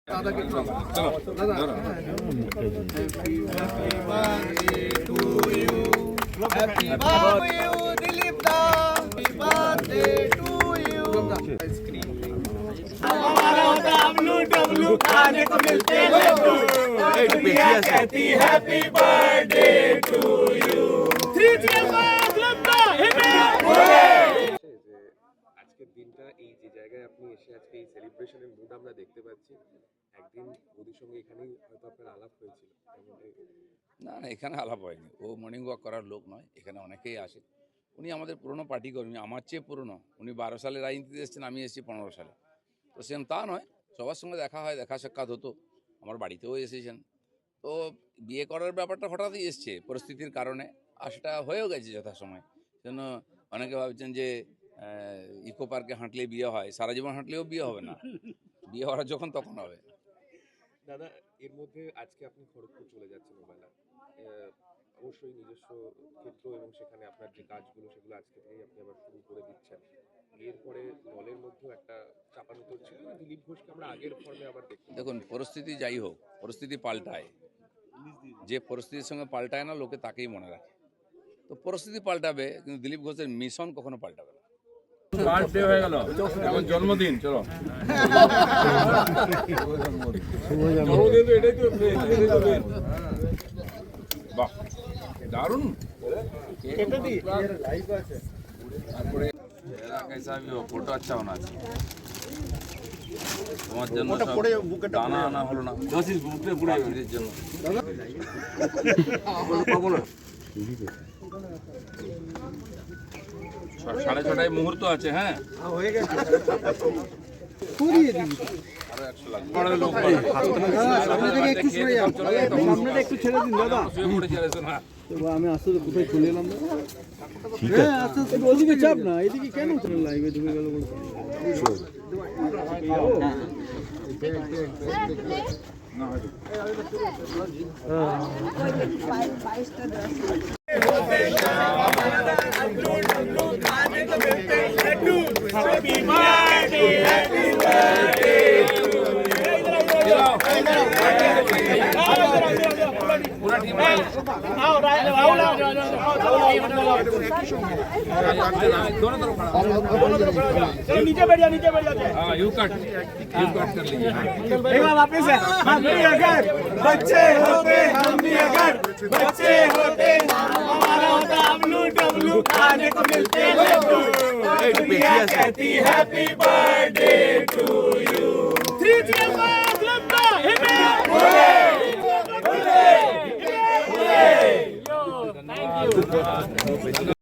दादा के दादा happy birthday to you Dilip दा happy birthday to you ice cream हमारा होता डब्लू डब्लू खाने को मिलते लड्डू दुनिया कहती happy birthday to you 3 cheers Dilip da আজকের দিনটা এই যে জায়গায় আপনি এসে আজকে এই সেলিব্রেশনের মুড আমরা দেখতে পাচ্ছি, একদিন মোদির সঙ্গে এখানেই হয়তো আপনার আলাপ হয়েছিল। না না, এখানে আলাপ হয়নি। ও মর্নিং ওয়াক করার লোক নয়, এখানে অনেকেই আসে। উনি আমাদের পুরনো পার্টি কর্মী, আমার চেয়ে পুরনো। উনি 12 সালে রাজনীতিতে এসেছেন, আমি এসেছি 15 সালে। তো সেরকম তা নয়, সবার সঙ্গে দেখা হয়, দেখা সাক্ষাৎ হতো, আমার বাড়িতেও এসেছেন। তো বিয়ে করার ব্যাপারটা হঠাৎই এসছে পরিস্থিতির কারণে, আর সেটা হয়েও গেছে যথাসময়। জন্য অনেকে ভাবছেন যে ইকো পার্কে হাঁটলে বিয়ে হয়, সারা জীবন হাঁটলেও বিয়ে হবে না, বিয়ে হওয়ার যখন তখন হবে। দাদা, এর মধ্যে আজকে আপনি খড়গপুর চলে যাচ্ছেন ওবেলা, অবশ্যই নিজস্ব ক্ষেত্র এবং সেখানে আপনার যে কাজগুলো সেগুলো আজকে থেকেই আপনি আবার শুরু করে দিচ্ছেন। এরপরে দলের মধ্যেও একটা চাপানুতোর ছিল, দিলীপ ঘোষকে আমরা আগের ফর্মে আবার দেখি। দেখুন, পরিস্থিতি যাই হোক, পরিস্থিতি পাল্টায়। যে পরিস্থিতির সঙ্গে পাল্টায় না, লোকে তাকেই মনে রাখে। তো পরিস্থিতি পাল্টাবে, কিন্তু দিলীপ ঘোষের মিশন কখনো পাল্টাবে না। বার্থডে হয়ে গেল, এখন জন্মদিন, চলো জন্মদিন তো এটাই তো বাহ, দারুণ। তারপরে कैसा भी हो, फोटो अच्छा होना चाहिए। তোমার জন্য দানা আনা হলো না, বাকিদের জন্য। সাড়ে ছটায় মুহূর্ত আছে। হ্যাঁ, হয়ে গেছে। আরো 100 লাগবে। লোক একটু ছেড়ে দিন দাদা, আমি আস্তে আস্তে কোথায় চলে এলাম দাদা। হ্যাঁ, আস্তে আস্তে ওদিকে চাপ না, এদিকে কেন চলে লাইভে ঢুকে গেল বলতে। पूरा टीम दोनों तरफ नीचे बैठ जा, नीचे बैठ जा। हाँ, यू कट कर लीजिए। एक बार वापस है। हम भी अगर बच्चे होते, हम भी अगर बच्चे होते, हमारा होता डब्लू डब्लू खाने को मिलते लड्डू दुनिया कहती happy birthday to you 3 cheers Dilip da thank you.